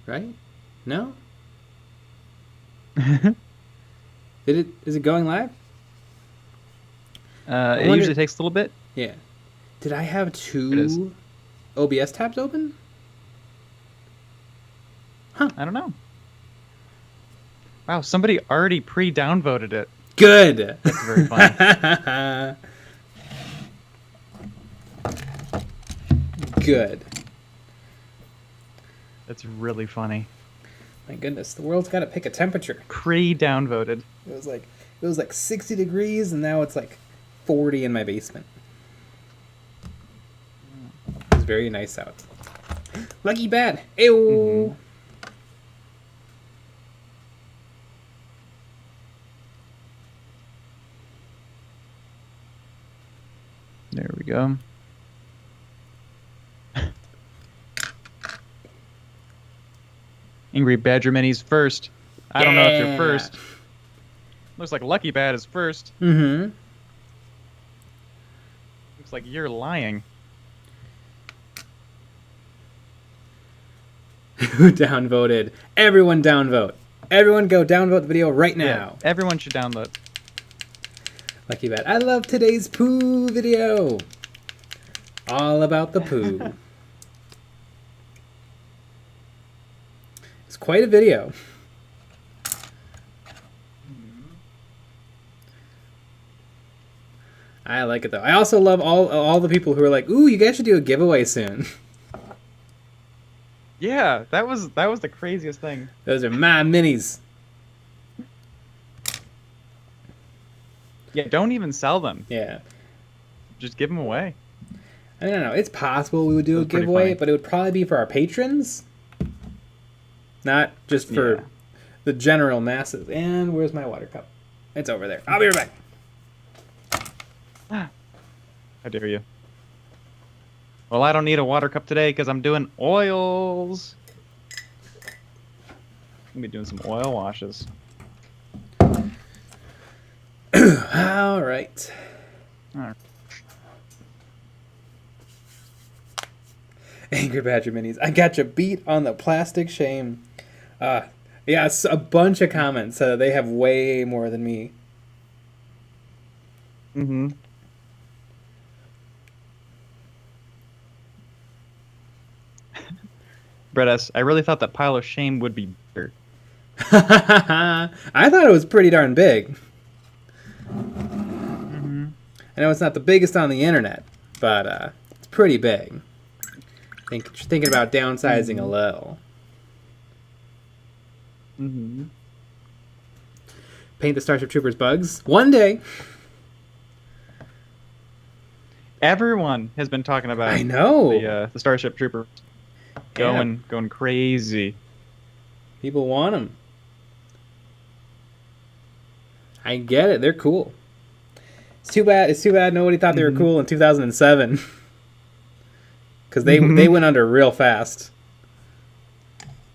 right? No? Is it going live? I It wonder. usually takes a little bit. Yeah. Did I have It is. two OBS tabs open? Huh. I don't know. Wow, somebody already pre-downvoted it. Good. That's very funny. Good. That's really funny. My goodness, the world's got to pick a temperature. Pre-downvoted. It was like 60 degrees, and now it's like 40 in my basement. It's very nice out. Lucky bad. Ew. There we go. Angry Badger Minis first. I don't know if you're first. Looks like Lucky Bad is first. Mm-hmm. Looks like you're lying. Who downvoted? Everyone downvote. Everyone go downvote the video right now. Yeah, everyone should download. Lucky bad. I love today's poo video. All about the poo. It's quite a video. I like it though. I also love all the people who are like, "Ooh, you guys should do a giveaway soon." Yeah, that was the craziest thing. Those are my minis. Yeah, don't even sell them. Yeah. Just give them away. I don't know. It's possible we would do a giveaway, but it would probably be for our patrons, not just for the general masses. And where's my water cup? It's over there. I'll be right back. How dare you? Well, I don't need a water cup today because I'm doing oils. I'm gonna be doing some oil washes. All right. Angry Badger Minis. I got you beat on the plastic shame. Yeah, it's a bunch of comments. They have way more than me. Mm-hmm. Brett S., I really thought that pile of shame would be bigger. I thought it was pretty darn big. Mm-hmm. I know it's not the biggest on the internet, but it's pretty big. Thinking about downsizing a little. Mm-hmm. Paint the Starship Troopers bugs one day. Everyone has been talking about. I know the Starship Troopers going crazy. People want them. I get it. They're cool. It's too bad nobody thought they were cool in 2007. Because they went under real fast.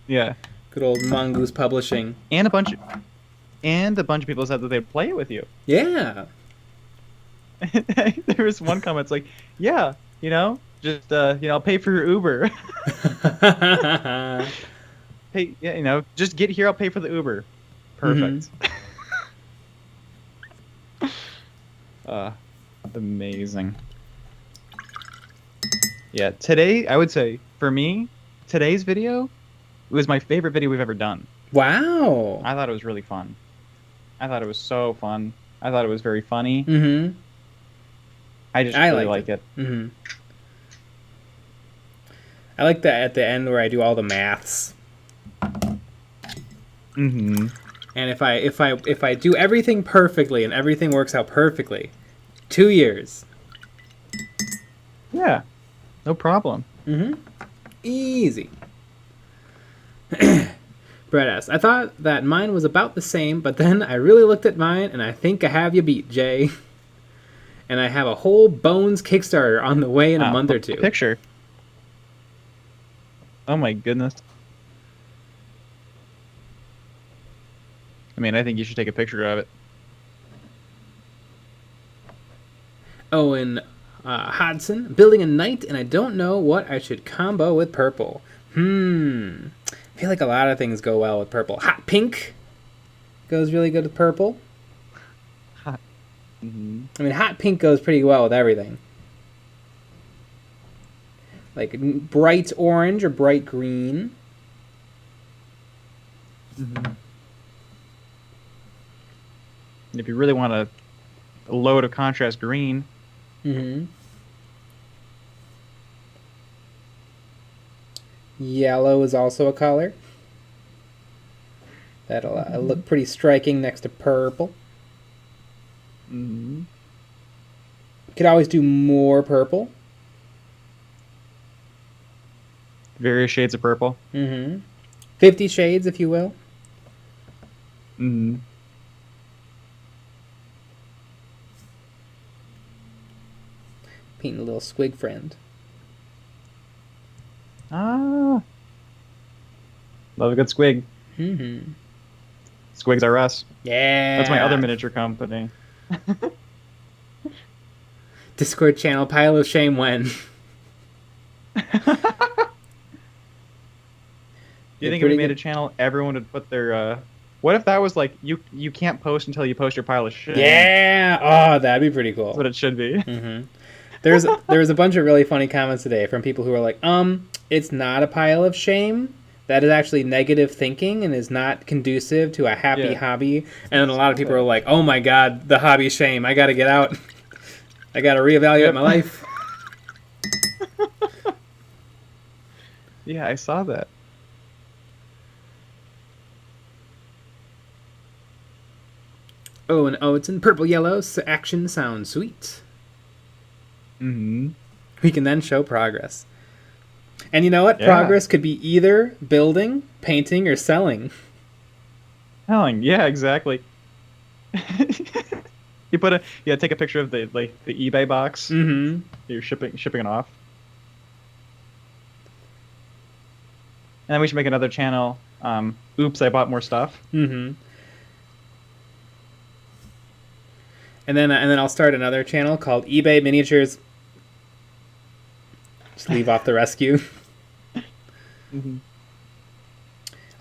Yeah. Good old Mongoose Publishing. And a bunch of people said that they'd play it with you. Yeah. There was one comment, it's like, yeah, just I'll pay for your Uber. Hey, yeah, just get here, I'll pay for the Uber. Perfect. Amazing. Yeah, today, I would say, for me, today's video was my favorite video we've ever done. Wow. I thought it was really fun. I thought it was so fun. I thought it was very funny. Mm-hmm. I really like it. Mm-hmm. I like that at the end where I do all the maths. Mm-hmm. And if I do everything perfectly and everything works out perfectly, 2 years. Yeah. No problem. Mm-hmm. Easy. Brett S. I thought that mine was about the same, but then I really looked at mine, and I think I have you beat, Jay. And I have a whole Bones Kickstarter on the way in a month or two. Picture. Oh my goodness. I mean, I think you should take a picture of it. Owen Hodson, building a knight, and I don't know what I should combo with purple. I feel like a lot of things go well with purple. Hot pink goes really good with purple. Hot. Mm-hmm. I mean, hot pink goes pretty well with everything. Like bright orange or bright green. Mm-hmm. And if you really want a load of contrast green. Mm-hmm. Yellow is also a color. That'll look pretty striking next to purple. Mm-hmm. Could always do more purple. Various shades of purple. Mm-hmm. 50 shades, if you will. Mm-hmm. Painting a little squig friend. Ah. Love a good squig. Mm-hmm. Squigs are us. Yeah. That's my other miniature company. Discord channel, pile of shame when. Do you think if we made a channel, everyone would put their... What if that was like, you can't post until you post your pile of shit? Yeah! Oh, that'd be pretty cool. That's what it should be. Mm-hmm. There was a bunch of really funny comments today from people who were like, it's not a pile of shame. That is actually negative thinking and is not conducive to a happy hobby. And then a lot of people are like, oh my god, the hobby shame. I gotta get out. I gotta reevaluate my life. Yeah, I saw that. Oh, and it's in purple yellow, so action sounds sweet. Mm-hmm. We can then show progress. And you know what? Yeah. Progress could be either building, painting, or selling. Selling, yeah, exactly. You take a picture of the eBay box. Mm-hmm. You're shipping it off. And then we should make another channel. Oops, I bought more stuff. Mm-hmm. And then I'll start another channel called eBay Miniatures. Just leave off the rescue. Mm-hmm.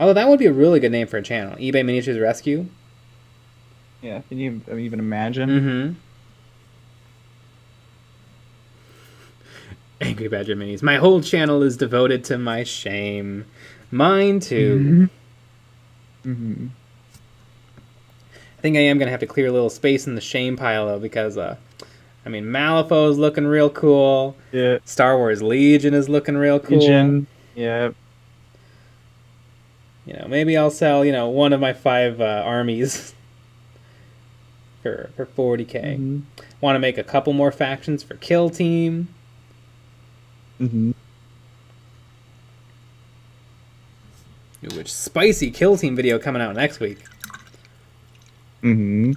Although that would be a really good name for a channel. eBay Miniatures Rescue. Yeah, can you even imagine? Mm-hmm. Angry Badger Minis. My whole channel is devoted to my shame. Mine too. Mm-hmm. I think I am going to have to clear a little space in the shame pile, though, because, Malifaux is looking real cool. Yeah. Star Wars Legion is looking real cool. Legion. Yeah. Maybe I'll sell, one of my 5 armies for 40K. Mm-hmm. Want to make a couple more factions for Kill Team. Mm-hmm. Which spicy Kill Team video coming out next week. Mm-hmm.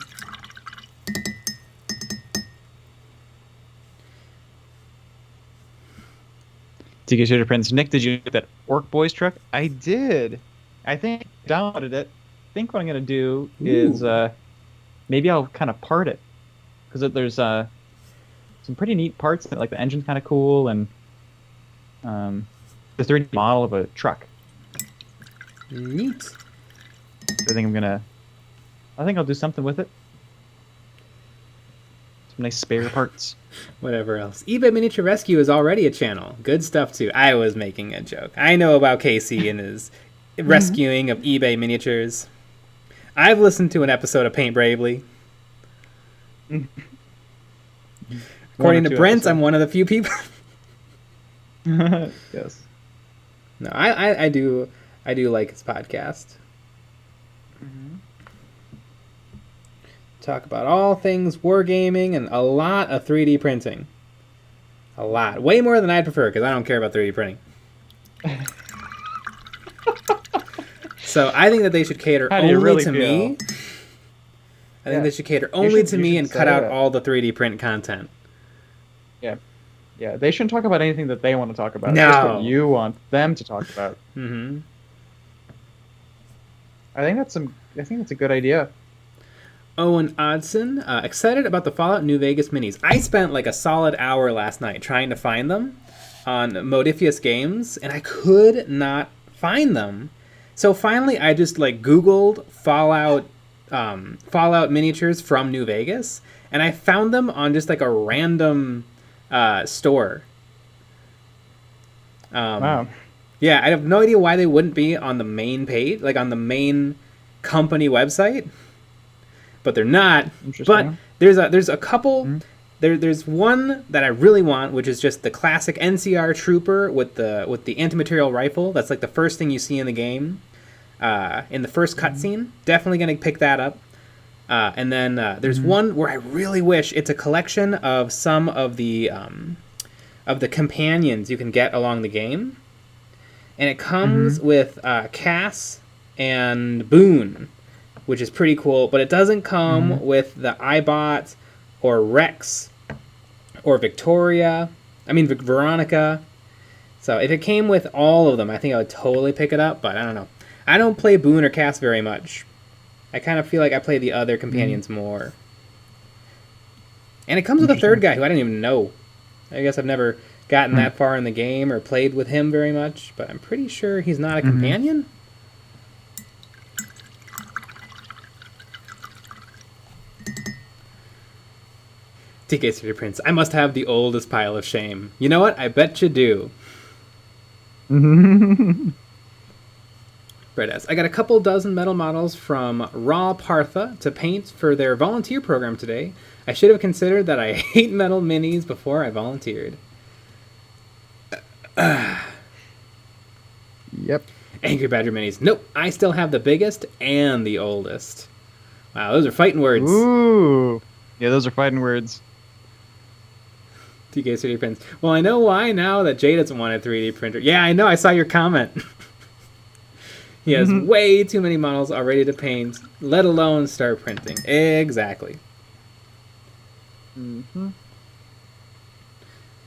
TK Shooter Prince. Nick, did you get that Orc Boys truck? I did. I think I downloaded it. I think what I'm going to do is maybe I'll kind of part it. Because there's some pretty neat parts. Like the engine's kind of cool. And the 3D model of a truck. Neat. So I think I'll do something with it. Some nice spare parts. Whatever else. eBay Miniature Rescue is already a channel. Good stuff, too. I was making a joke. I know about Casey and his rescuing of eBay miniatures. I've listened to an episode of Paint Bravely. According to Brent, I'm one of the few people. Yes. No, I do like his podcast. Mm-hmm. Talk about all things wargaming and a lot of 3D printing. A lot. Way more than I'd prefer, because I don't care about 3D printing. So I think that they should cater only to me. I think they should cater only to me and cut out all the 3D print content. Yeah. Yeah, they shouldn't talk about anything that they want to talk about. No. Just what you want them to talk about. Mm-hmm. I think that's a good idea. Owen Odson, excited about the Fallout New Vegas minis. I spent like a solid hour last night trying to find them on Modifius Games, and I could not find them. So finally, I just like Googled Fallout miniatures from New Vegas, and I found them on just like a random store. Wow. Yeah, I have no idea why they wouldn't be on the main page, like on the main company website, but they're not. But there's a couple. Mm-hmm. There's one that I really want, which is just the classic NCR Trooper with the anti-material rifle. That's like the first thing you see in the game, in the first cutscene. Definitely gonna pick that up. And then there's one where I really wish it's a collection of some of the companions you can get along the game, and it comes with Cass and Boone, which is pretty cool. But it doesn't come with the Eyebot or Rex or Veronica. So if it came with all of them, I think I would totally pick it up, but I don't know. I don't play Boone or Cass very much. I kind of feel like I play the other companions more. And it comes with a third guy who I don't even know. I guess I've never gotten that far in the game or played with him very much, but I'm pretty sure he's not a companion. TK City Prince, I must have the oldest pile of shame. You know what? I bet you do. Brett S. I got a couple dozen metal models from Raw Partha to paint for their volunteer program today. I should have considered that I hate metal minis before I volunteered. Yep. Angry Badger minis. Nope, I still have the biggest and the oldest. Wow, those are fighting words. Ooh. Yeah, those are fighting words. TK City Prince. Well, I know why now that Jay doesn't want a 3D printer. Yeah, I know. I saw your comment. He has way too many models already to paint, let alone start printing. Exactly.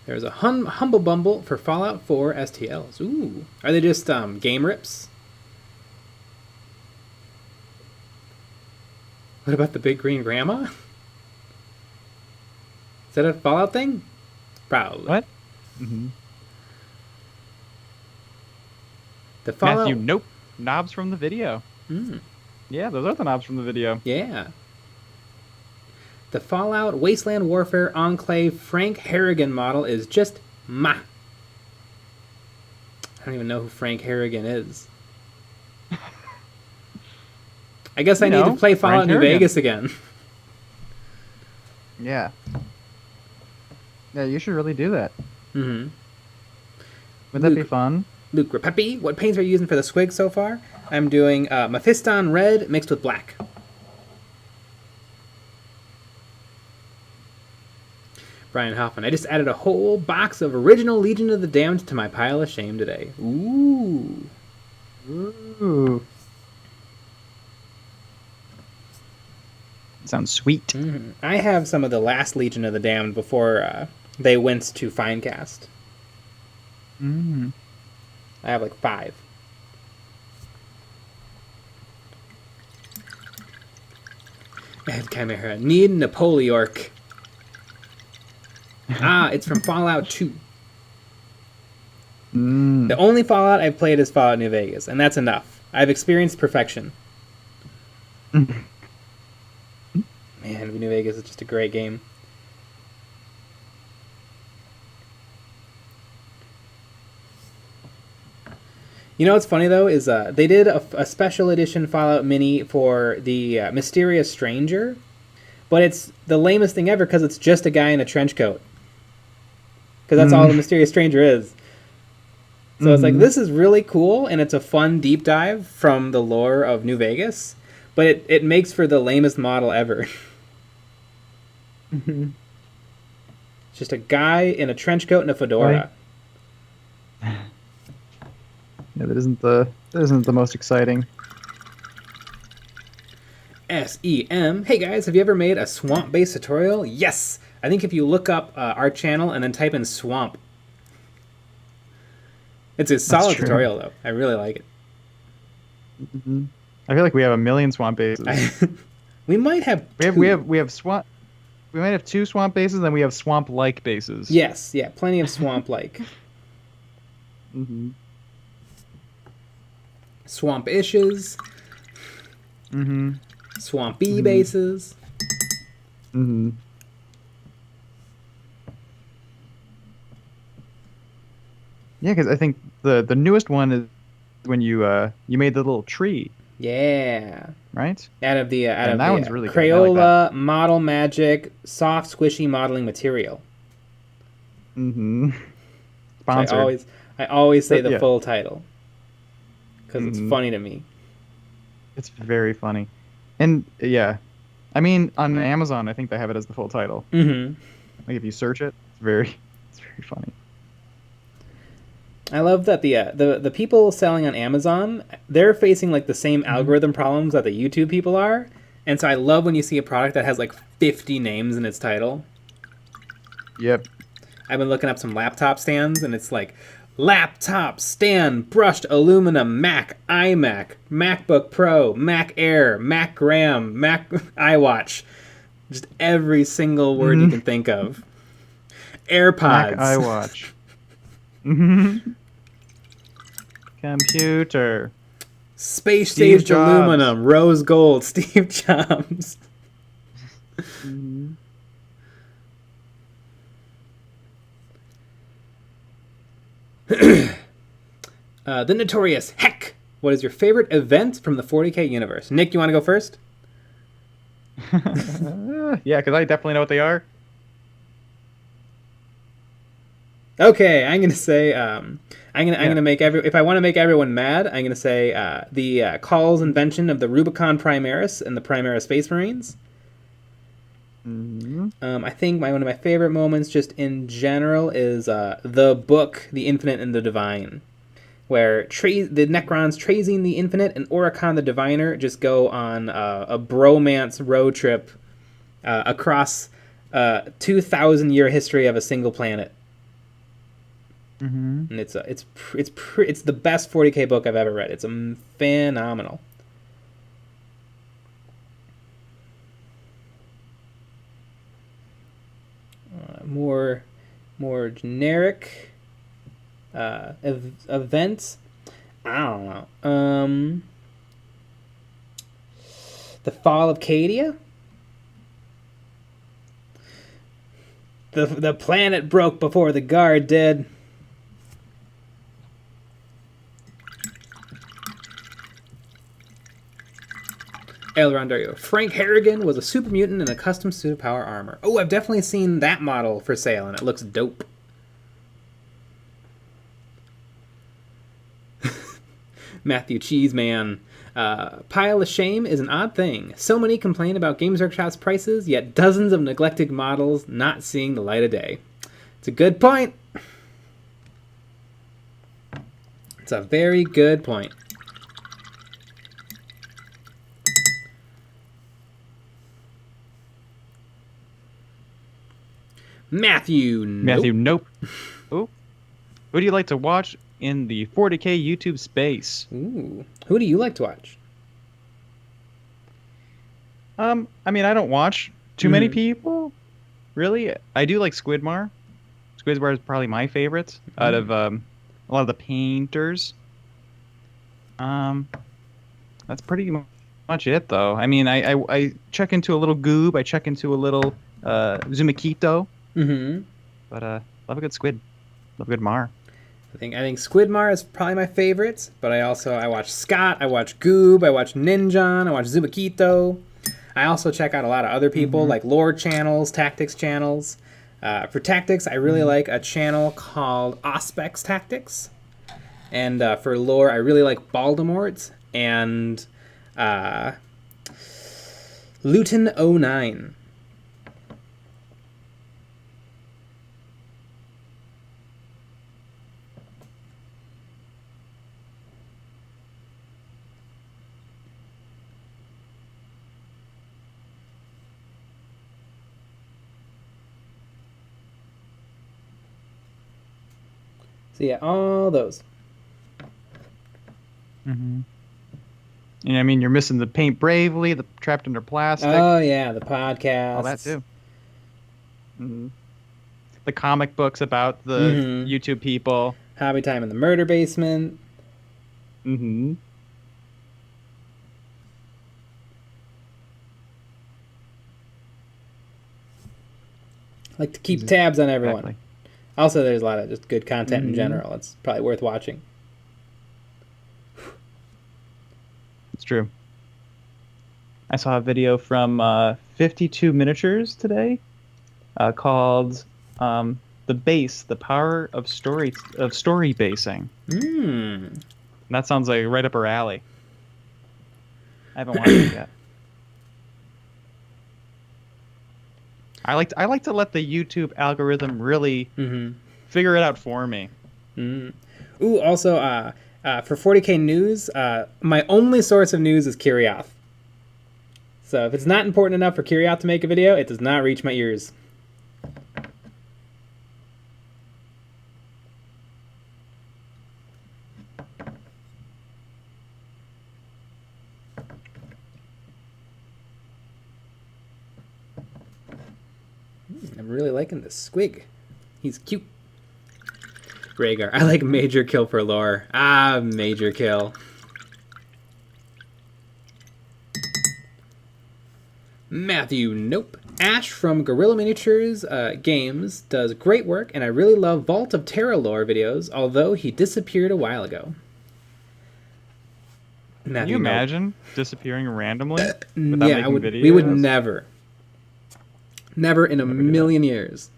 There's a Humble Bumble for Fallout 4 STLs. Ooh. Are they just game rips? What about the big green grandma? Is that a Fallout thing? Probably. What? The Fallout... Matthew, nope. Knobs from the video. Yeah, those are the knobs from the video. Yeah. The Fallout Wasteland Warfare Enclave Frank Harrigan model is just I don't even know who Frank Harrigan is. I guess I need to play Fallout New Vegas again. Yeah. Yeah, you should really do that. Would that be fun? Luke Rapepi, what paints are you using for the squig so far? I'm doing Mephiston Red mixed with black. Brian Hoffman, I just added a whole box of original Legion of the Damned to my pile of shame today. Ooh. Sounds sweet. I have some of the last Legion of the Damned before they went to Finecast. I have like 5. And Chimera. Need Napoleork. It's from Fallout 2. The only Fallout I've played is Fallout New Vegas, and that's enough. I've experienced perfection. Man, New Vegas is just a great game. You know what's funny, though, is they did a special edition Fallout Mini for the Mysterious Stranger, but it's the lamest thing ever because it's just a guy in a trench coat. Because that's all the Mysterious Stranger is. So it's like, this is really cool, and it's a fun deep dive from the lore of New Vegas, but it makes for the lamest model ever. It's just a guy in a trench coat and a fedora. Yeah, that isn't the most exciting. SEM. Hey guys, have you ever made a swamp-based tutorial? Yes! I think if you look up our channel and then type in swamp. It's a solid tutorial, though. I really like it. I feel like we have a million swamp bases. We might have two. We have swamp. We might have 2 swamp bases, and then we have swamp-like bases. Yes, yeah, plenty of swamp-like. Swamp Ishes. Swampy bases. Yeah, because I think the newest one is when you made the little tree. Yeah. Right. Out of the one's really good. Crayola Model Magic soft squishy modeling material. Sponsored. So I always say the full title because it's funny to me. It's very funny, and yeah, I mean on Amazon I think they have it as the full title. Like if you search it, it's very funny. I love that the people selling on Amazon, they're facing like the same algorithm problems that the YouTube people are, and so I love when you see a product that has like 50 names in its title. Yep. I've been looking up some laptop stands, and it's like laptop stand, brushed aluminum, Mac, iMac, MacBook Pro, Mac Air, Mac Gram, Mac iWatch. Just every single word you can think of. AirPods. Mac iWatch. Computer. Space staged aluminum, rose gold, Steve Jobs. The notorious Heck. What is your favorite event from the 40K universe? Nick, you want to go first? Yeah, because I definitely know what they are. Okay, I'm gonna say I'm gonna make if I want to make everyone mad, I'm gonna say the Call's invention of the Rubicon Primaris and the Primaris Space Marines. I think one of my favorite moments, just in general, is the book The Infinite and the Divine, where the Necrons Trazing the Infinite and Oricon the Diviner just go on a bromance road trip across 2,000-year history of a single planet. And it's the best 40K book I've ever read. It's phenomenal. More generic events. I don't know. The fall of Cadia. The planet broke before the guard did. Elrondario. Frank Harrigan was a super mutant in a custom suit of power armor. Oh, I've definitely seen that model for sale, and it looks dope. Matthew Cheeseman. Pile of shame is an odd thing. So many complain about Games Workshop's prices, yet dozens of neglected models not seeing the light of day. It's a good point. It's a very good point. Matthew, nope. Ooh. Who do you like to watch in the 40K YouTube space? Ooh. Who do you like to watch? I mean, I don't watch too many people, really. I do like Squidmar. Squidmar is probably my favorite out of a lot of the painters. That's pretty much it, though. I mean, I check into a little Goob. I check into a little Zumakito. But love a good squid. Love a good Mar. I think Squidmar is probably my favorite, but I watch Scott, I watch Goob, I watch Ninjon, I watch Zumakito. I also check out a lot of other people, like lore channels, tactics channels. For tactics, I really like a channel called Auspex Tactics. And for lore, I really like Baldemore's and Luton09. So yeah, all those. And I mean, you're missing the Paint Bravely, the Trapped Under Plastic. Oh yeah, the podcast. All that too. The comic books about the YouTube people. Hobby Time in the Murder Basement. like to keep tabs on everyone. Exactly. Also, there's a lot of just good content in general. It's probably worth watching. It's true. I saw a video from 52 Miniatures today called "The Base: The Power of Story Basing." That sounds like right up her alley. I haven't watched it yet. I like to let the YouTube algorithm really figure it out for me. Ooh, also, for 40K news, my only source of news is Kirioth. So if it's not important enough for Kirioth to make a video, it does not reach my ears. I'm really liking this squig. He's cute. Rhaegar. I like major kill for lore. Ah, major kill. Matthew, nope. Ash from Gorilla Miniatures Games does great work, and I really love Vault of Terra lore videos, although he disappeared a while ago. Matthew, Can you imagine disappearing randomly without yeah, making videos? we would never. Never in a million years.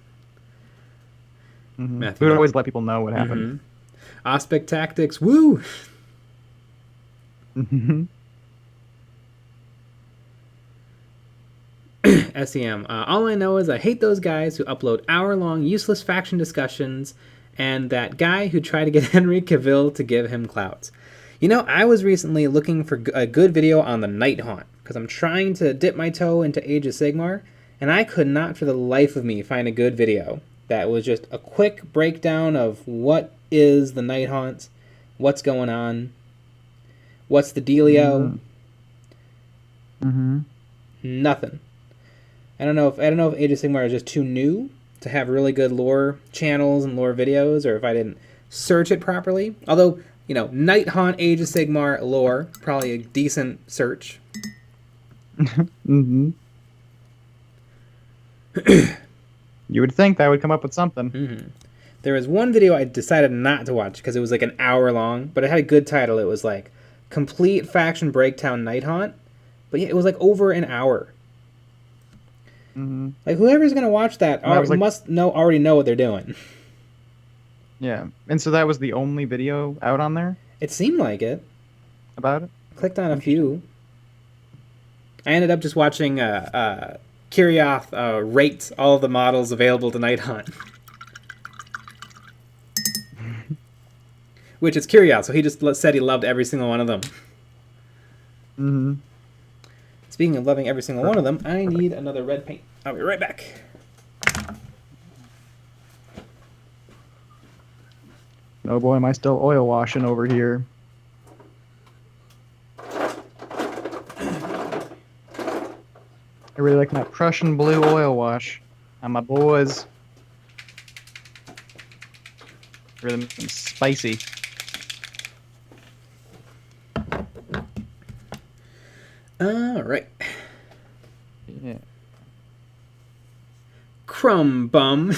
We would always let people know what happened. Aspect Tactics, woo! SEM. All I know is I hate those guys who upload hour-long useless faction discussions and that guy who tried to get Henry Cavill to give him clout. You know, I was recently looking for a good video on the Night Haunt because I'm trying to dip my toe into Age of Sigmar, and I could not for the life of me find a good video that was just a quick breakdown of what is the Night Haunt, what's going on, what's the dealio. Nothing. I don't know if Age of Sigmar is just too new to have really good lore channels and lore videos, or if I didn't search it properly. Although, you know, Night Haunt Age of Sigmar lore, probably a decent search. You would think that would come up with something. There was one video I decided not to watch because it was like an hour long, but it had a good title. It was like Complete Faction Breakdown Night Haunt. But yeah, it was like over an hour. Like whoever's gonna watch that must already know what they're doing. Yeah, and so that was the only video out on there? It seemed like it. About it? Clicked on a few. I ended up just watching Kirioth rate all the models available to Night Hunt. Which is Kirioth, so he just said he loved every single one of them. Speaking of loving every single one of them, I need another red paint. I'll be right back. Oh boy, am I still oil washing over here. I really like my Prussian blue oil wash on my boys. Really make them spicy. All right. Yeah. Crumb Bum.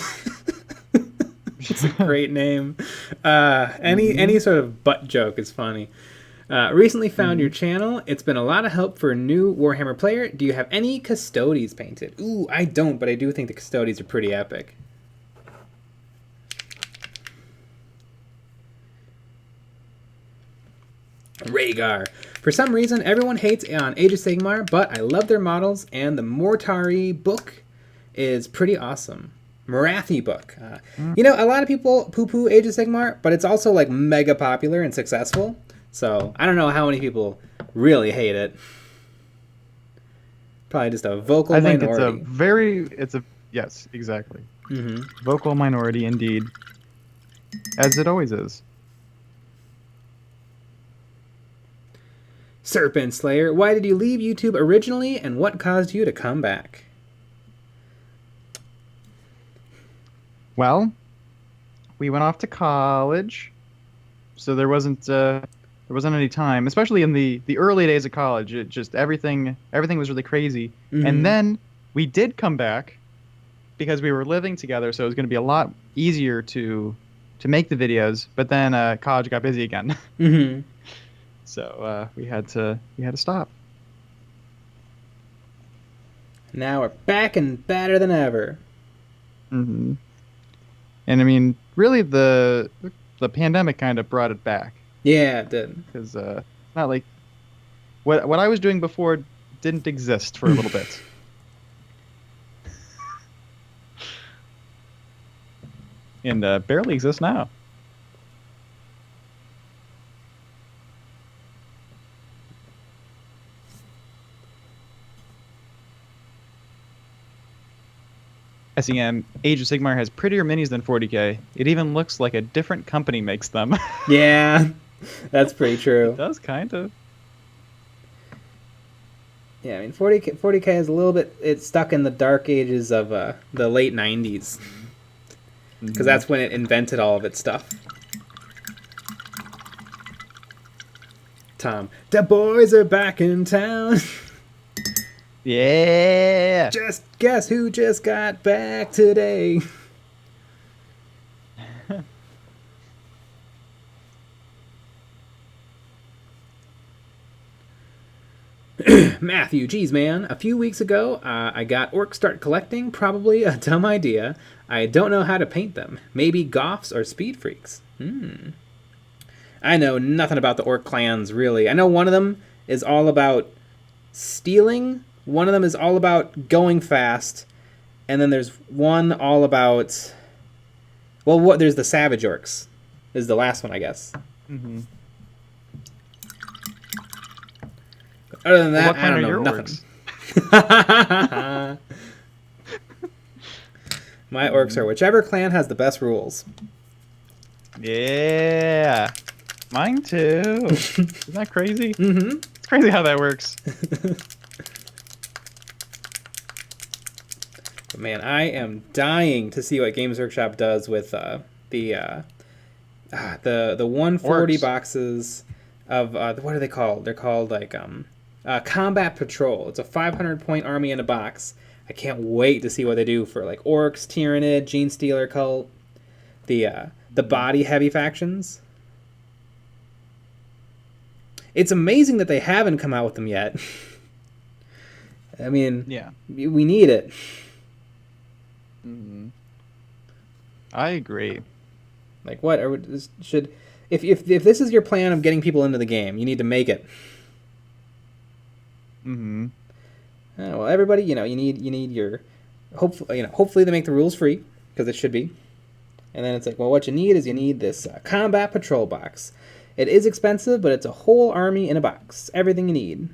It's a great name. Any sort of butt joke is funny. Recently found your channel. It's been a lot of help for a new Warhammer player. Do you have any Custodes painted? Ooh, I don't, but I do think the Custodes are pretty epic. Rhaegar. For some reason, everyone hates on Age of Sigmar, but I love their models, and the Mortari book is pretty awesome. Marathi book. You know, a lot of people poo-poo Age of Sigmar, but it's also like mega popular and successful. So I don't know how many people really hate it. Probably just a vocal minority. I think it's a yes, exactly. Vocal minority indeed, as it always is. Serpent Slayer, why did you leave YouTube originally, and what caused you to come back? Well, we went off to college, so there wasn't any time, especially in the early days of college. It just everything was really crazy. And then we did come back because we were living together, so it was going to be a lot easier to make the videos. But then college got busy again, Mm-hmm. so we had to stop. Now we're back and badder than ever. Mm-hmm. And I mean, really, the pandemic kind of brought it back. Yeah, it did. Because not like what I was doing before didn't exist for a little bit. And barely exists now. SEM, Age of Sigmar has prettier minis than 40k. It even looks like a different company makes them. Yeah, that's pretty true. It does, kind of. Yeah, I mean, 40K is a little bit... It's stuck in the dark ages of the late 90s. Because that's when it invented all of its stuff. Tom, the boys are back in town. Yeah. Just guess who just got back today. Matthew, geez, man. A few weeks ago, I got orcs start collecting. Probably a dumb idea. I don't know how to paint them. Maybe goths or speed freaks. I know nothing about the orc clans, really. I know one of them is all about stealing. One of them is all about going fast. And then there's one all about... Well, there's the savage orcs. Is the last one, I guess. Mm-hmm. Other than that, what kind I don't know are your nothing. Orcs? My orcs are whichever clan has the best rules. Yeah. Mine too. Isn't that crazy? Mm-hmm. It's crazy how that works. But man, I am dying to see what Games Workshop does with the 140 Orcs. boxes of what are they called? They're called like Combat Patrol. It's a 500-point army in a box. I can't wait to see what they do for like orcs, Tyrannid, Gene Stealer cult, the body heavy factions. It's amazing that they haven't come out with them yet. I mean, Yeah. we need it. Mm-hmm. I agree. Like what should if this is your plan of getting people into the game, you need to make it. Mm-hmm. Well, everybody, you need your hopefully they make the rules free because it should be. And then it's like, well, what you need is this Combat Patrol box. It is expensive, but it's a whole army in a box. Everything you need.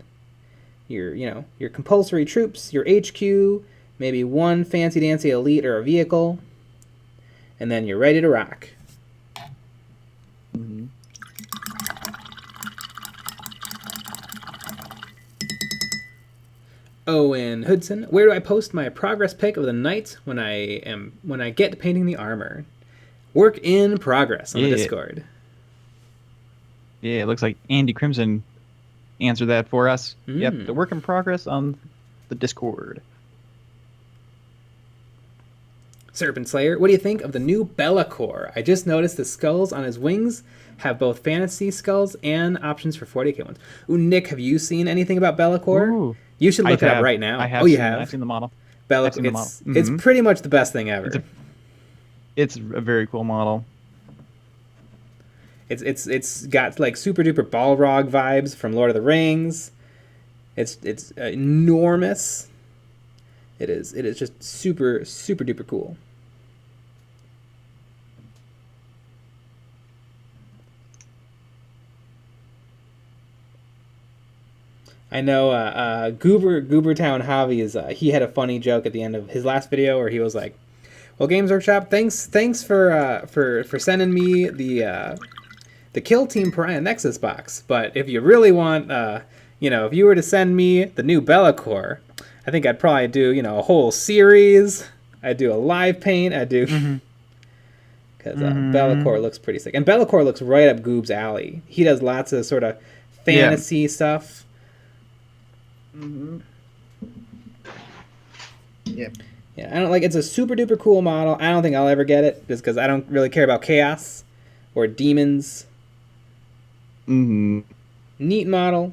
Your compulsory troops, your HQ, maybe one fancy dancy elite or a vehicle, and then you're ready to rock. Mm-hmm. Owen Hoodson, where do I post my progress pic of the night when I get to painting the armor? Work in progress on the Discord. Yeah, it looks like Andy Crimson answered that for us. Yep, the work in progress on the Discord. Serpent Slayer, what do you think of the new Be'lakor? I just noticed the skulls on his wings have both fantasy skulls and options for 40k ones. Ooh, Nick, have you seen anything about Be'lakor? Ooh. You should look it up right now. I have. You have? I've seen the model. Be'lakor, it's pretty much the best thing ever. It's a very cool model. It's got like super duper Balrog vibes from Lord of the Rings. It's enormous. It is just super duper cool. I know Goobertown Javi is he had a funny joke at the end of his last video where he was like, "Well, Games Workshop, thanks for sending me the Kill Team Pariah Nexus box. But if you really want, if you were to send me the new Be'lakor, I think I'd probably do a whole series. I'd do a live paint. I'd do because Be'lakor looks pretty sick, and Be'lakor looks right up Goob's alley. He does lots of sort of fantasy stuff." Yep. Yeah, I don't like. It's a super duper cool model. I don't think I'll ever get it just because I don't really care about chaos or demons. Mm-hmm. Neat model.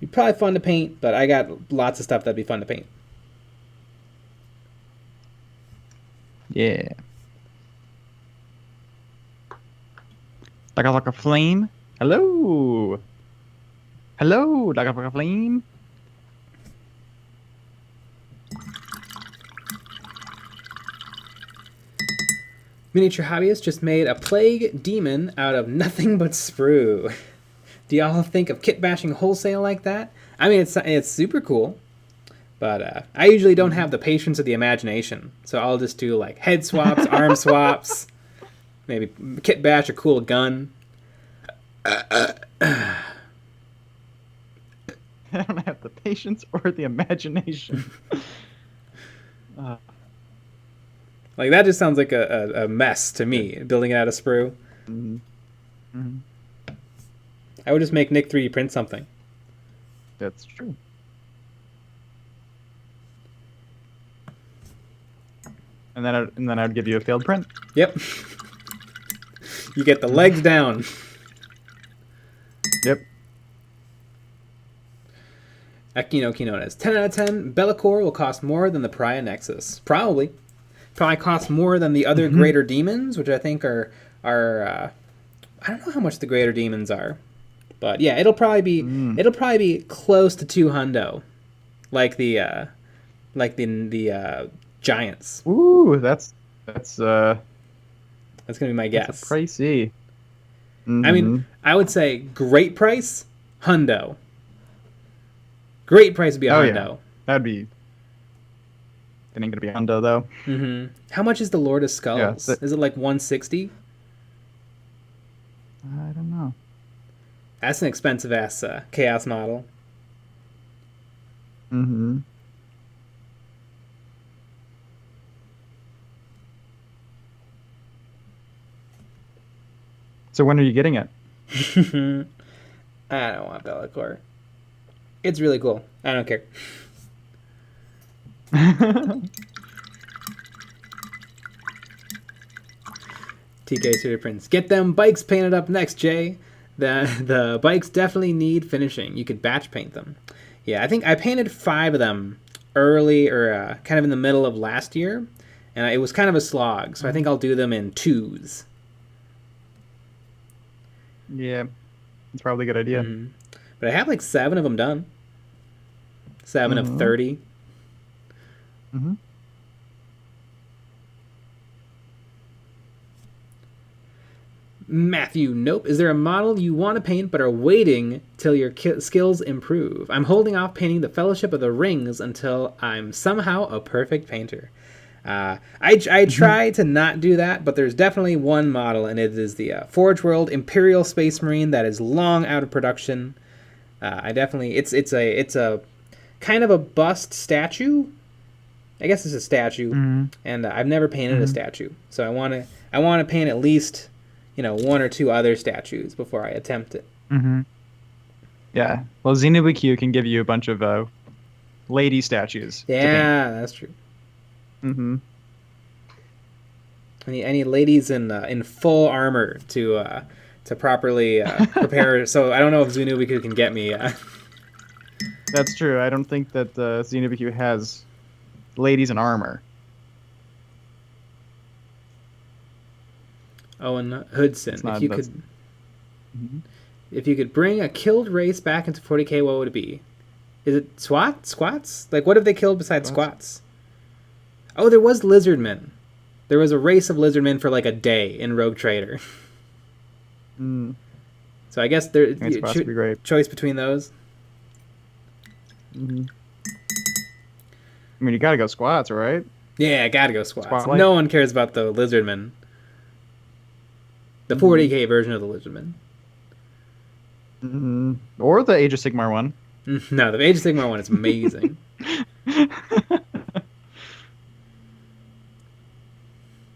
Be probably fun to paint, but I got lots of stuff that'd be fun to paint. Yeah. Like a flame. Hello. Hello, like a flame. Miniature Hobbyist just made a plague demon out of nothing but sprue. Do y'all think of kit bashing wholesale like that? I mean, it's super cool, but I usually don't have the patience or the imagination, so I'll just do like head swaps, arm swaps, maybe kit bash a cool gun. I don't have the patience or the imagination. Like, that just sounds like a mess to me, building it out of sprue. Mm-hmm. Mm-hmm. I would just make Nick 3D print something. That's true. And then I'd give you a failed print. Yep. You get the legs down. Yep. Akino Kinones. 10 out of 10. Bellicor will cost more than the Pariah Nexus. Probably cost more than the other greater demons, which I think are I don't know how much the greater demons are, but yeah, it'll probably be close to 200, like the giants. Ooh, that's gonna be my guess. That's pricey. Mm-hmm. I mean, I would say great price, hundo. Great price would be a hundo. Yeah. That'd be. It ain't gonna be a hundo though. Mm-hmm. How much is the Lord of Skulls? Yeah, is it like 160? I don't know. That's an expensive ass chaos model. Mm-hmm. So when are you getting it? I don't want Bellicor. It's really cool. I don't care. TK Studio Prints. Get them bikes painted up next, Jay. The bikes definitely need finishing. You could batch paint them. Yeah, I think I painted 5 of them early or kind of in the middle of last year, and it was kind of a slog. So I think I'll do them in 2s. Yeah, it's probably a good idea. Mm-hmm. But I have like 7 of them done. 7 of 30. Mm-hmm. Matthew, nope. Is there a model you want to paint but are waiting till your skills improve? I'm holding off painting the Fellowship of the Rings until I'm somehow a perfect painter. I try to not do that, but there's definitely one model, and it is the Forge World Imperial Space Marine that is long out of production. It's a kind of a bust statue. I guess it's a statue, and I've never painted a statue, so I want to paint at least 1 or 2 other statues before I attempt it. Mm-hmm. Yeah, well, XenoBQ can give you a bunch of lady statues. Yeah, that's true. Mm-hmm. Any ladies in full armor to properly prepare. So I don't know if XenoBQ can get me. That's true. I don't think that XenoBQ has ladies in armor. Owen Hoodson, if you could bring a killed race back into 40K, what would it be? Is it squats? Like, what have they killed besides squats? Oh, there was lizardmen. There was a race of lizardmen for like a day in Rogue Trader. So I guess there's choice between those. Mm-hmm. I mean, you gotta go squats, right? Yeah, gotta go squats. No one cares about the lizardmen. The 40K version of the lizardmen. Or the Age of Sigmar one. No, the Age of Sigmar one is amazing.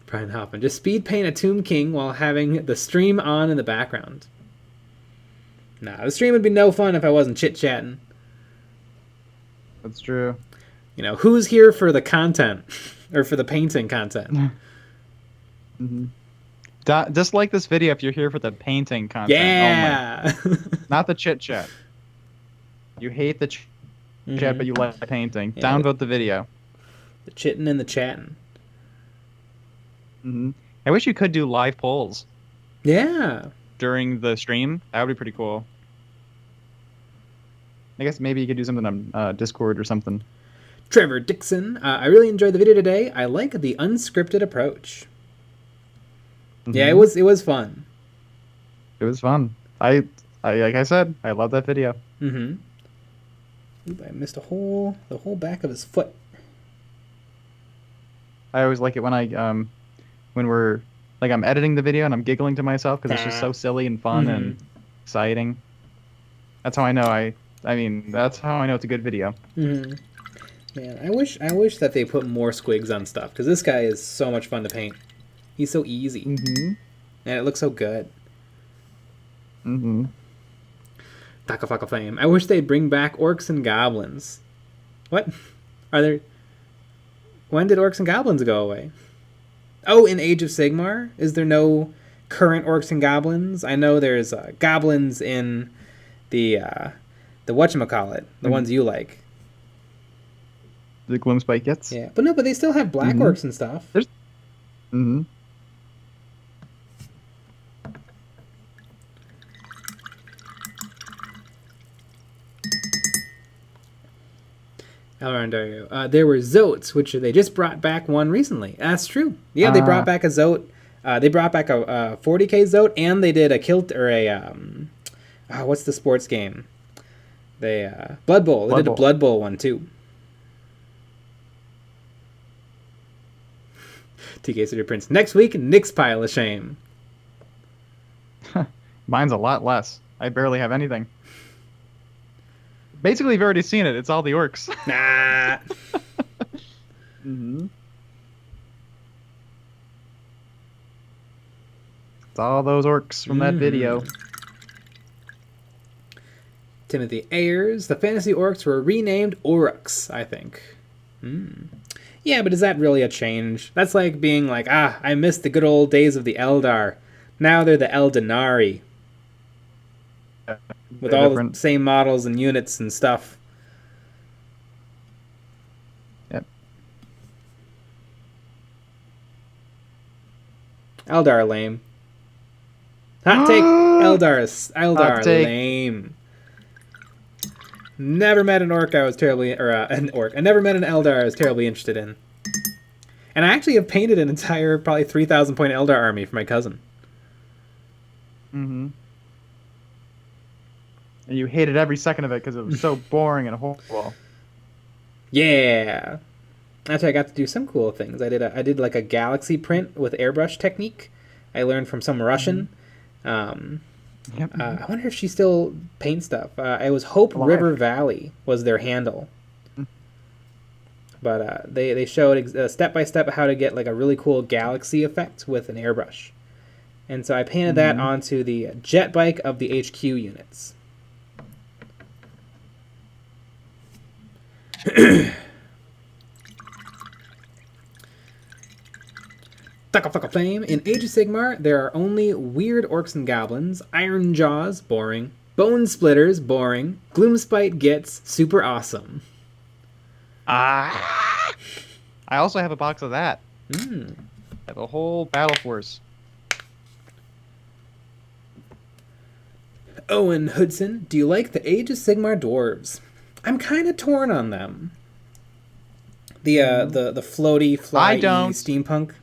Brian Hoffman. Just speed paint a Tomb King while having the stream on in the background. Nah, the stream would be no fun if I wasn't chit-chatting. That's true. You know, who's here for the content or for the painting content? Dislike this video if you're here for the painting content Yeah. only. Not the chit chat. You hate the chat, but you like the painting. Yeah, Downvote the video. The chitting and the chatting. I wish you could do live polls. Yeah. During the stream. That would be pretty cool. I guess maybe you could do something on Discord or something. Trevor Dixon, I really enjoyed the video today. I like the unscripted approach. Yeah, it was fun. It was fun. I like I said, I love that video. Oop, I missed the whole back of his foot. I always like it when when we're like I'm editing the video and I'm giggling to myself because it's just so silly and fun and exciting. That's how I know that's how I know it's a good video. Man, I wish that they put more squigs on stuff because this guy is so much fun to paint. He's so easy, and it looks so good. Taka Flame. I wish they'd bring back orcs and goblins. What? Are there? When did orcs and goblins go away? Oh, in Age of Sigmar? Is there no current orcs and goblins? I know there's goblins in the whatchamacallit, the ones you like. The Gloomspite gets? Yeah, but they still have black orcs and stuff. There's... There were Zotes, which they just brought back one recently. That's true. Yeah, they brought back a Zote. They brought back a 40k Zote, and they did a kilt or a what's the sports game? They Blood Bowl. They did a Blood Bowl one too. TK City Prince. Next week, Nick's pile of shame. Mine's a lot less. I barely have anything. Basically, you've already seen it. It's all the orcs. Nah. It's all those orcs from that video. Timothy Ayers. The fantasy orcs were renamed Oryx, I think. Yeah, but is that really a change? That's like being like, I missed the good old days of the Eldar. Now they're the Eldenari. With all the same models and units and stuff. Yep. Eldar lame. Hot take. Eldar lame. Never met an orc I was terribly, an orc. I never met an Eldar I was terribly interested in. And I actually have painted an entire, probably 3,000 point Eldar army for my cousin. And you hated every second of it because it was so boring and horrible. Yeah. Actually, I got to do some cool things. I did like a galaxy print with airbrush technique. I learned from some Russian. I wonder if she still paints stuff. It was Hope River Valley was their handle. But they showed step by step how to get like a really cool galaxy effect with an airbrush. And so I painted that onto the jet bike of the HQ units. Taka Flame. In Age of Sigmar, there are only weird orcs and goblins, Iron Jaws, boring, Bone Splitters, boring, Gloomspite gets super awesome. I also have a box of that. I have a whole battle force. Owen Hudson, do you like the Age of Sigmar dwarves? I'm kind of torn on them. The floaty, fly steampunk.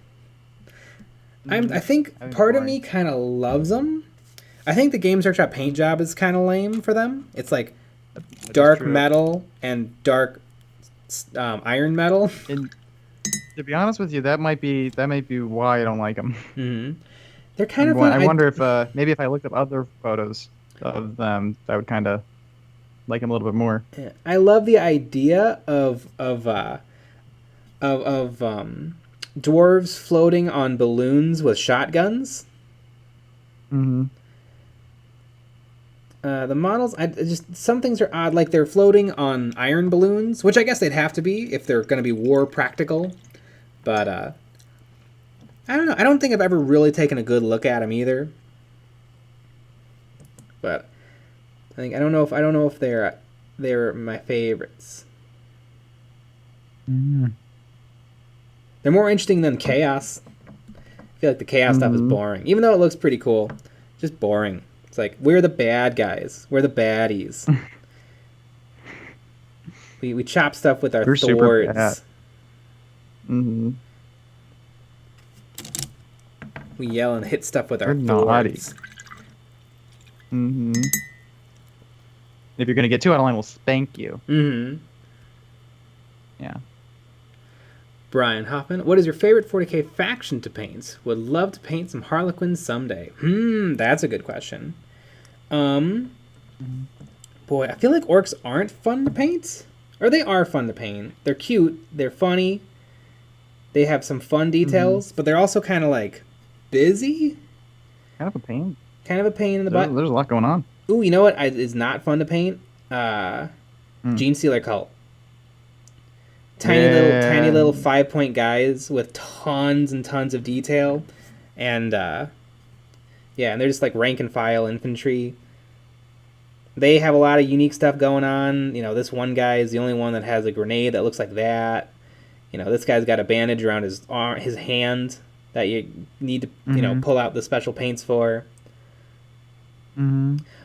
I think part of me kind of loves them. I think the Games Workshop paint job is kind of lame for them. It's like dark metal and dark iron metal. And to be honest with you, that might be why I don't like them. They're kind of fun. I wonder if maybe if I looked up other photos of them, I would kind of like them a little bit more. Yeah. I love the idea of dwarves floating on balloons with shotguns. The models, some things are odd, like they're floating on iron balloons, which I guess they'd have to be if they're going to be war practical. But I don't know. I don't think I've ever really taken a good look at them either. But I don't know if they're my favorites. Mm. They're more interesting than Chaos. I feel like the Chaos stuff is boring, even though it looks pretty cool. Just boring. It's like, we're the bad guys. We're the baddies. we chop stuff with our swords. Mm-hmm. We yell and hit stuff with our swords. Mm-hmm. If you're gonna get too out of line, we'll spank you. Mm-hmm. Yeah. Brian Hoffman, what is your favorite 40k faction to paint? Would love to paint some Harlequins someday. That's a good question. Boy, I feel like orcs aren't fun to paint. Or they are fun to paint. They're cute. They're funny. They have some fun details, but they're also kind of like busy. Kind of a pain. Kind of a pain in the butt. There's a lot going on. Ooh, you know what is not fun to paint? Genestealer Cult. Tiny little 5-point guys with tons and tons of detail, and and they're just like rank and file infantry. They have a lot of unique stuff going on. You know, this one guy is the only one that has a grenade that looks like that. You know, this guy's got a bandage around his arm, his hand that you need to pull out the special paints for.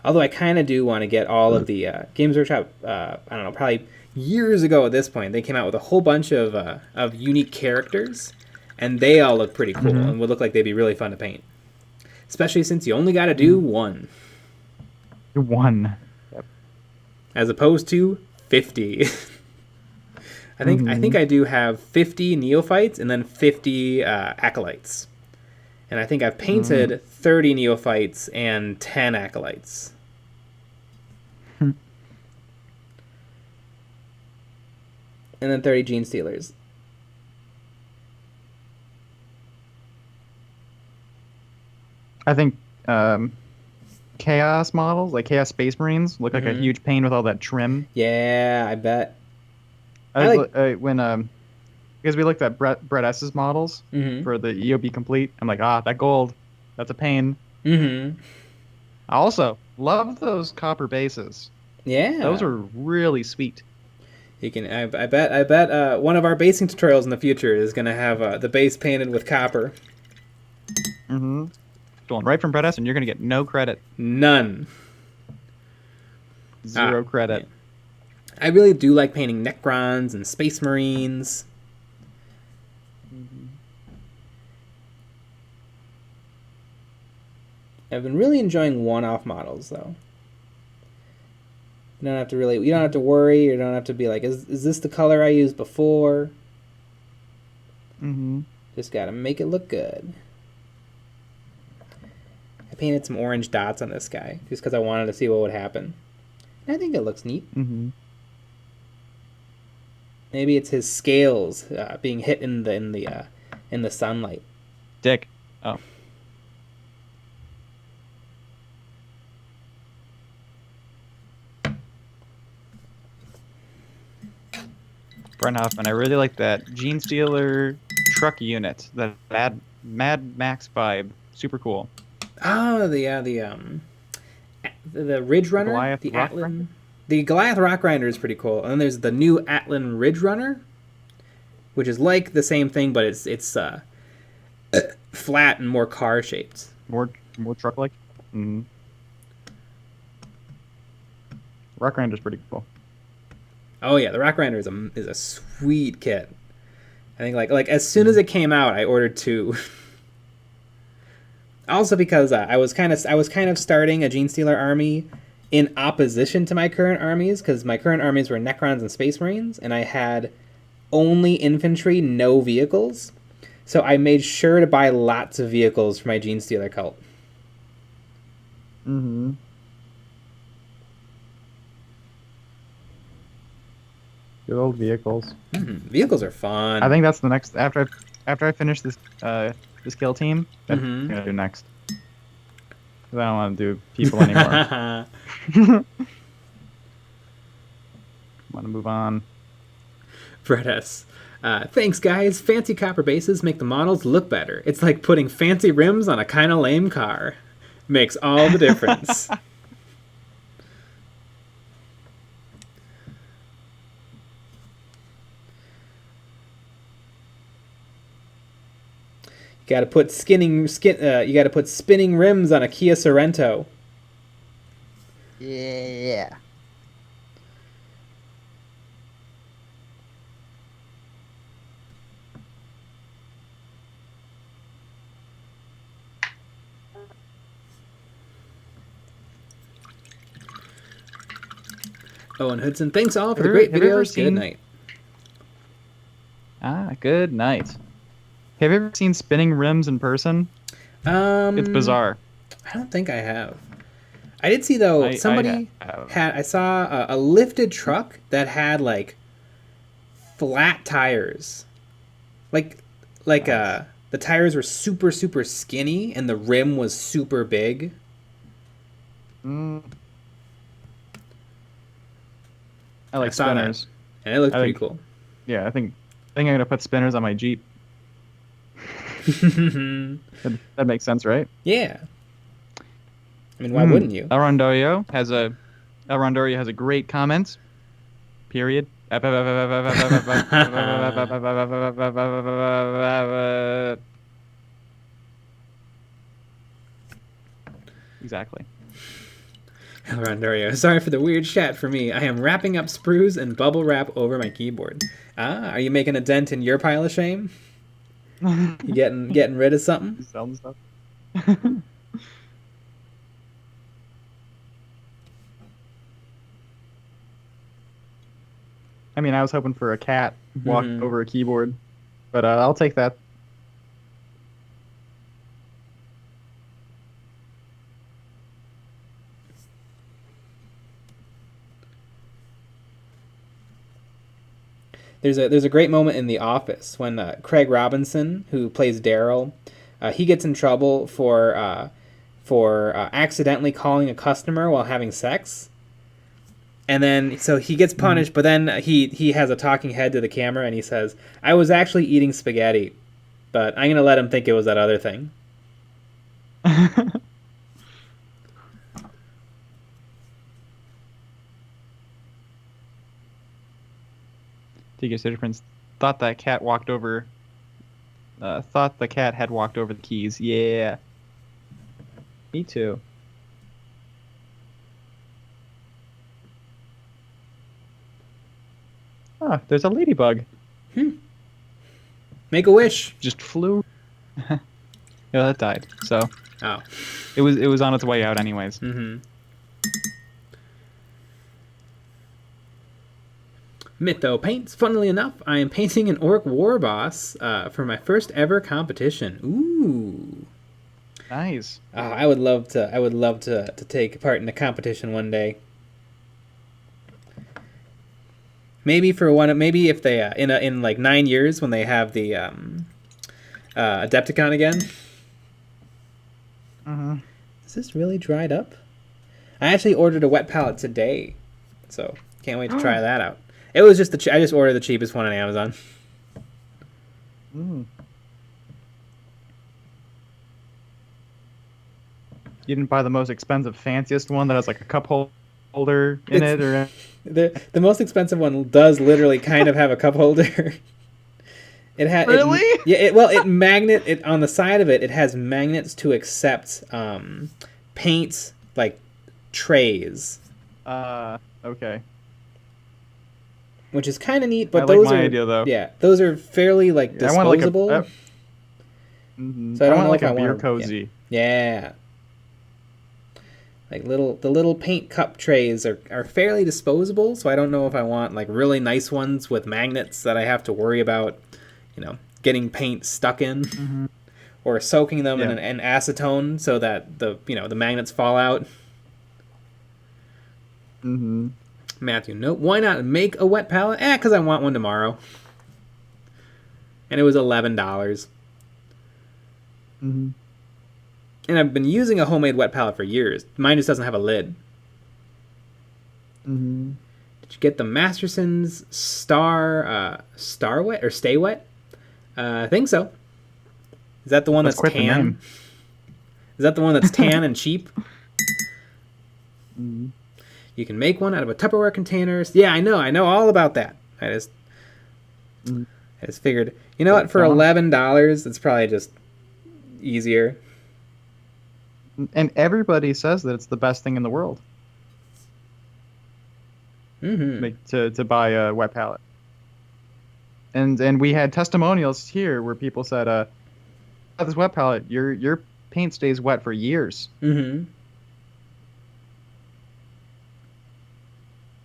Although I kind of do want to get all of the Games Workshop. I don't know, probably years ago at this point, they came out with a whole bunch of unique characters, and they all look pretty cool and would look like they'd be really fun to paint. Especially since you only got to do one. One. Yep. As opposed to 50. I think I do have 50 neophytes and then 50 acolytes. And I think I've painted 30 neophytes and 10 acolytes. And then 30 gene stealers. I think Chaos models, like Chaos Space Marines, look like a huge pain with all that trim. Yeah, I bet. Because we looked at Brett S's models for the EOB Complete. I'm like, that gold, that's a pain. I also love those copper bases. Yeah, those are really sweet. You can. I bet one of our basing tutorials in the future is going to have the base painted with copper. Stolen right from Brett S, and you're going to get no credit. None. Zero credit. Yeah. I really do like painting Necrons and Space Marines. I've been really enjoying one-off models, though. You don't have to worry. You don't have to be like, is this the color I used before? Just gotta make it look good. I painted some orange dots on this guy just because I wanted to see what would happen. And I think it looks neat. Maybe it's his scales being hit in the sunlight. Dick. Oh. Brent Hoffman, I really like that Genestealer truck unit. That Mad Max vibe. Super cool. Oh, the Ridge Runner, Goliath the Rock Atlan. Runner? The Goliath Rock Rider is pretty cool, and then there's the new Atlan Ridge Runner, which is like the same thing, but it's flat and more car shaped. More truck like. Rock Rinder's pretty cool. Oh yeah, the Rock Rider is a sweet kit. I think like as soon as it came out, I ordered 2. Also because I was kind of starting a Genestealer army in opposition to my current armies, because my current armies were Necrons and Space Marines, and I had only infantry, no vehicles. So I made sure to buy lots of vehicles for my Genestealer cult. Good old vehicles. Vehicles are fun. I think that's the next after I finish this this kill team. That's what I'm gonna do next. Because I don't want to do people anymore. Want to move on. Fred S. Thanks, guys. Fancy copper bases make the models look better. It's like putting fancy rims on a kind of lame car. Makes all the difference. You got to put you got to put spinning rims on a Kia Sorento. Yeah. Owen Hudson, thanks all for the great videos. Good night. Good night. Have you ever seen spinning rims in person? It's bizarre. I don't think I have. I did see though I saw a lifted truck that had like flat tires, like nice. The tires were super skinny and the rim was super big. I like spinners, and it looked pretty cool. Yeah, I think I'm gonna put spinners on my Jeep. that makes sense, right? Yeah. I mean, why wouldn't you? El Rondorio has a great comment. Period. Exactly. El Rondorio, sorry for the weird chat for me. I am wrapping up sprues and bubble wrap over my keyboard. Are you making a dent in your pile of shame? You getting rid of something? Selling stuff. I mean, I was hoping for a cat walking over a keyboard, but I'll take that. There's a great moment in The Office when Craig Robinson, who plays Daryl, he gets in trouble for accidentally calling a customer while having sex. And then, so he gets punished, but then he has a talking head to the camera and he says, I was actually eating spaghetti, but I'm going to let him think it was that other thing. TK Prince thought that cat walked over. Thought the cat had walked over the keys. Yeah. Me too. Ah, there's a ladybug. Make a wish. Just flew. Yeah, that died. So. Oh. It was on its way out anyways. Mytho Paints. Funnily enough, I am painting an Orc War Boss for my first ever competition. Ooh. Nice. I would love to take part in a competition one day. Maybe if they in like 9 years when they have the Adepticon again. Is this really dried up? I actually ordered a wet palette today, so can't wait to try that out. It was just I just ordered the cheapest one on Amazon. You didn't buy the most expensive, fanciest one that has like a cup holder in it, or the most expensive one does literally kind of have a cup holder. It had really? It on the side of it. It has magnets to accept paint like trays. Okay. Which is kind of neat, but I like my idea though. Yeah, those are fairly like disposable. So I don't know if I want a beer cozy. Yeah. Like the little paint cup trays are fairly disposable, so I don't know if I want like really nice ones with magnets that I have to worry about, getting paint stuck in, or soaking them in an acetone so that the magnets fall out. Matthew, no, why not make a wet palette? Because I want one tomorrow. And it was $11. And I've been using a homemade wet palette for years. Mine just doesn't have a lid. Mm-hmm. Did you get the Masterson's Star Wet or Stay Wet? I think so. Is that the one that's quite the tan? name. Is that the one that's tan and cheap? Mm-hmm. You can make one out of a Tupperware container. Yeah, I know all about that. I just figured, you know what? For $11, it's probably just easier. And everybody says that it's the best thing in the world. Mm-hmm. To buy a wet palette. And we had testimonials here where people said, this wet palette, your paint stays wet for years. Mm-hmm.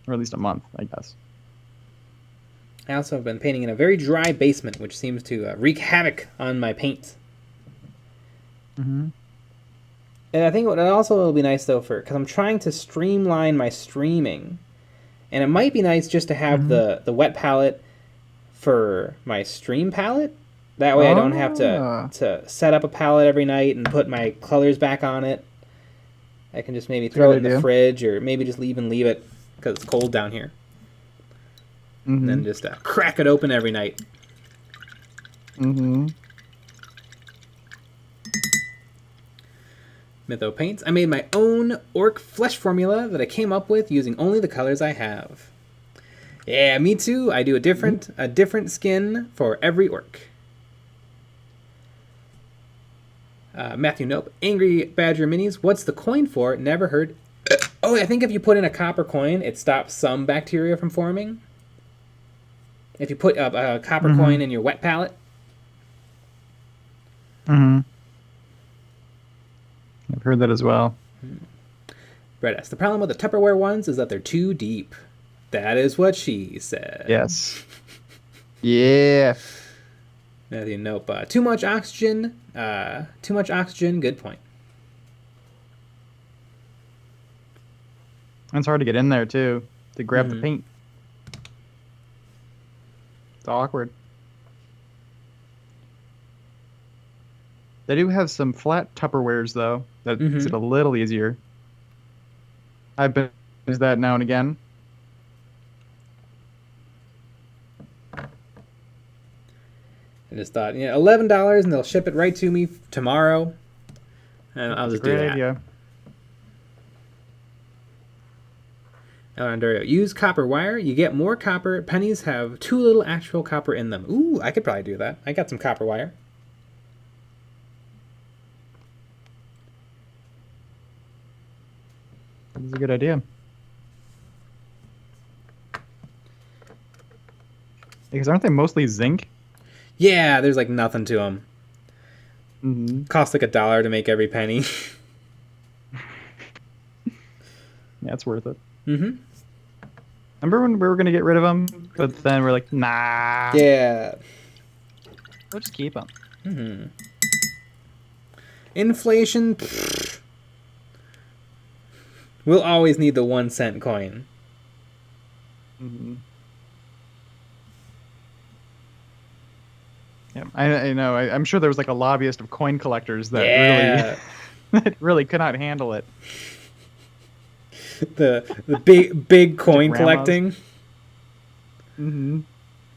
Or at least a month, I guess. I also have been painting in a very dry basement, which seems to wreak havoc on my paint. Mm-hmm. And I think what also will be nice, though, because I'm trying to streamline my streaming. And it might be nice just to have the wet palette for my stream palette. That way I don't have to set up a palette every night and put my colors back on it. I can just maybe throw it in the fridge, or maybe just leave it because it's cold down here. And then just crack it open every night. Mm-hmm. Mytho Paints. I made my own orc flesh formula that I came up with using only the colors I have. Yeah, me too. I do a different skin for every orc. Matthew Nope. Angry Badger Minis. What's the coin for? Never heard. Oh, I think if you put in a copper coin, it stops some bacteria from forming. If you put a copper coin in your wet palette. Mm-hmm. I've heard that as well. Brett S. The problem with the Tupperware ones is that they're too deep. That is what she said. Yes. Yeah. Matthew Nope. Too much oxygen. Too much oxygen. Good point. It's hard to get in there, too, to grab the paint. It's awkward. They do have some flat Tupperwares, though, that makes it a little easier. I've been using that now and again. I just thought, $11 and they'll ship it right to me tomorrow. And I'll just do that. Great idea. Andario, use copper wire. You get more copper. Pennies have too little actual copper in them. Ooh, I could probably do that. I got some copper wire. That's a good idea. Because aren't they mostly zinc? Yeah, there's like nothing to them. Costs like $1 to make every penny. Yeah, it's worth it. Remember when we were going to get rid of them, but then we're like, nah. Yeah. We'll just keep them. Inflation. We'll always need the 1-cent coin. Yeah, I know. I'm sure there was like a lobbyist of coin collectors that really could not handle it. The big coin collecting.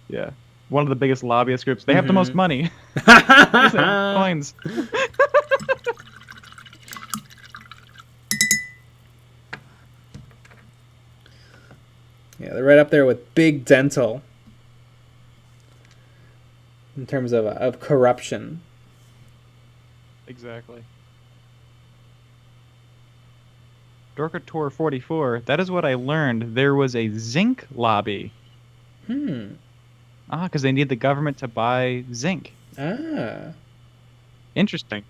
Yeah, one of the biggest lobbyist groups. They have the most money. Coins. Yeah, they're right up there with Big Dental in terms of corruption. Exactly. Dorkator 44. That is what I learned. There was a zinc lobby. Because they need the government to buy zinc. Interesting.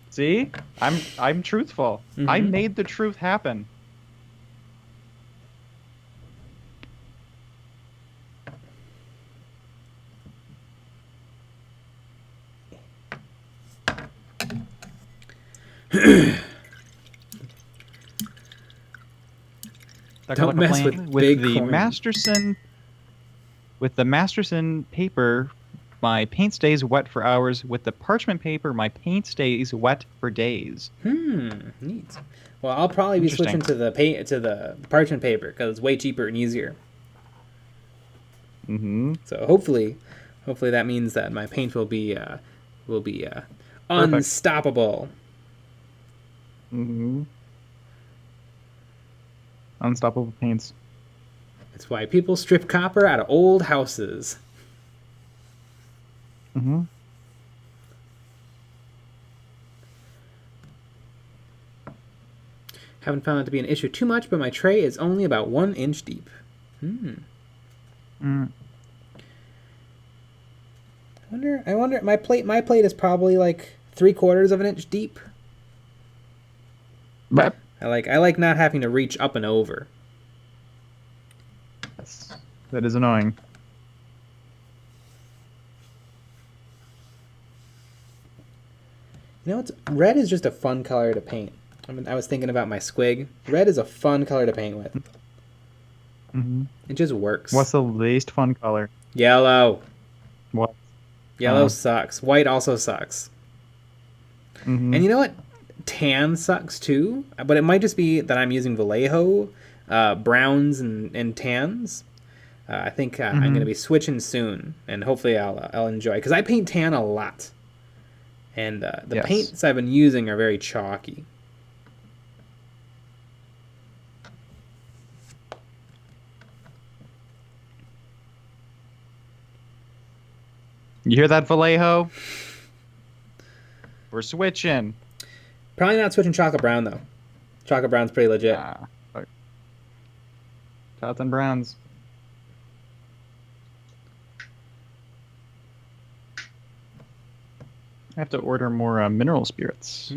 See, I'm truthful. I made the truth happen. Don't mess with the big coin. Masterson. With the Masterson paper my paint stays wet for hours. With the parchment paper, my paint stays wet for days. Neat. Well, I'll probably be switching to the parchment paper because it's way cheaper and easier. So hopefully that means that my paint will be unstoppable. Unstoppable paints. That's why people strip copper out of old houses. Haven't found it to be an issue too much, but my tray is only about 1 inch deep. I wonder. My plate is probably like 3/4 of an inch deep. Right. I like not having to reach up and over. That is annoying. You know, red is just a fun color to paint. I was thinking about my squig. Red is a fun color to paint with. It just works. What's the least fun color? Yellow. What? Yellow sucks. White also sucks. And you know what? Tan sucks too. But it might just be that I'm using Vallejo browns and tans. I think I'm going to be switching soon, and hopefully I'll enjoy. Because I paint tan a lot. And the paints I've been using are very chalky. You hear that, Vallejo? We're switching. Probably not switching chocolate brown, though. Chocolate brown's pretty legit. Chocolate and browns. I have to order more mineral spirits.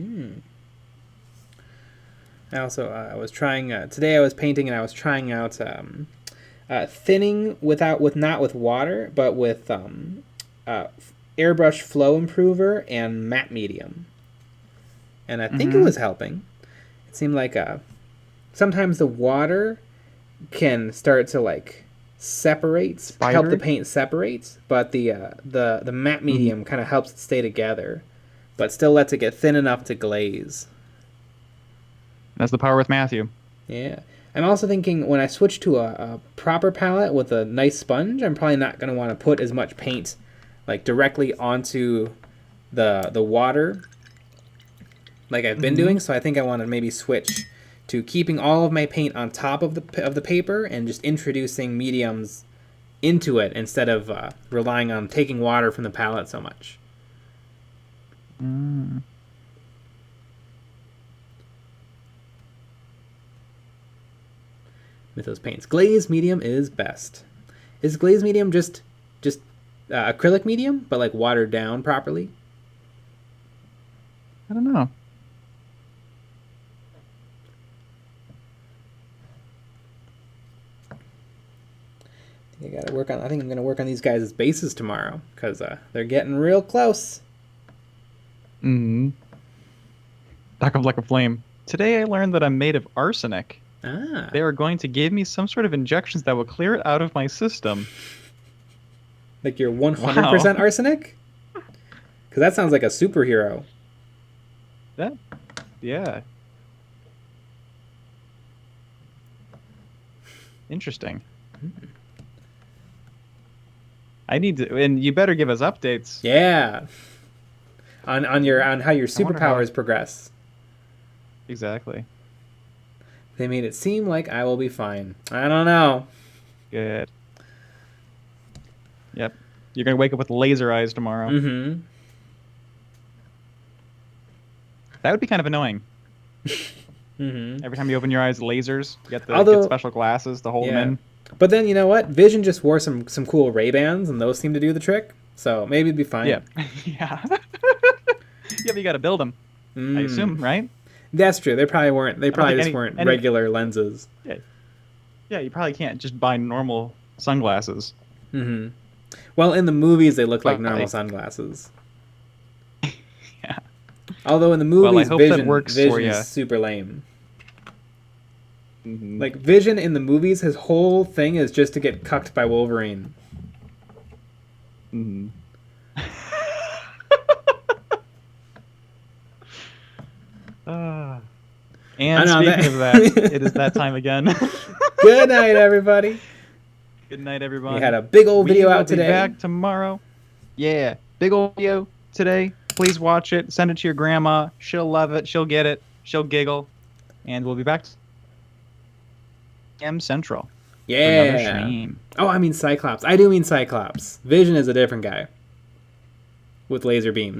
I also I was trying today. I was painting and I was trying out thinning not with water, but with airbrush flow improver and matte medium, and I think it was helping. It seemed like sometimes the water can start to like help the paint separate, but the matte medium kind of helps it stay together, but still lets it get thin enough to glaze. That's the power with Matthew. Yeah. I'm also thinking when I switch to a proper palette with a nice sponge, I'm probably not going to want to put as much paint like directly onto the water like I've been doing. So I think I want to maybe switch to keeping all of my paint on top of the paper and just introducing mediums into it instead of relying on taking water from the palette so much. With those paints, glaze medium is best. Is glaze medium just acrylic medium, but like watered down properly? I don't know. I think I'm gonna work on these guys' bases tomorrow because they're getting real close. Back up like a flame. Today I learned that I'm made of arsenic. They are going to give me some sort of injections that will clear it out of my system. Like you're 100% arsenic? Because that sounds like a superhero. Yeah. Interesting. I need to, and you better give us updates. Yeah. On how your superpowers progress. Exactly. They made it seem like I will be fine. I don't know. Good. Yep. You're going to wake up with laser eyes tomorrow. That would be kind of annoying. Every time you open your eyes, lasers. You get get special glasses to hold them in. But then, you know what? Vision just wore some cool Ray-Bans, and those seem to do the trick. So maybe it'd be fine. Yeah. Yeah, but you got to build them. I assume, right? That's true. They probably weren't. They probably just weren't regular lenses. Yeah, you probably can't just buy normal sunglasses. Well, in the movies, they look like normal sunglasses. Yeah. Although in the movies, I hope Vision that works for you. is super lame. Like Vision in the movies, his whole thing is just to get cucked by Wolverine. And speaking of that, it is that time again. Good night, everybody. Good night, everybody. We had a big old video out today. We'll be back tomorrow. Yeah, big old video today. Please watch it. Send it to your grandma. She'll love it. She'll get it. She'll giggle. And we'll be back M Central. Yeah. Oh, I mean Cyclops. I do mean Cyclops. Vision is a different guy with laser beams.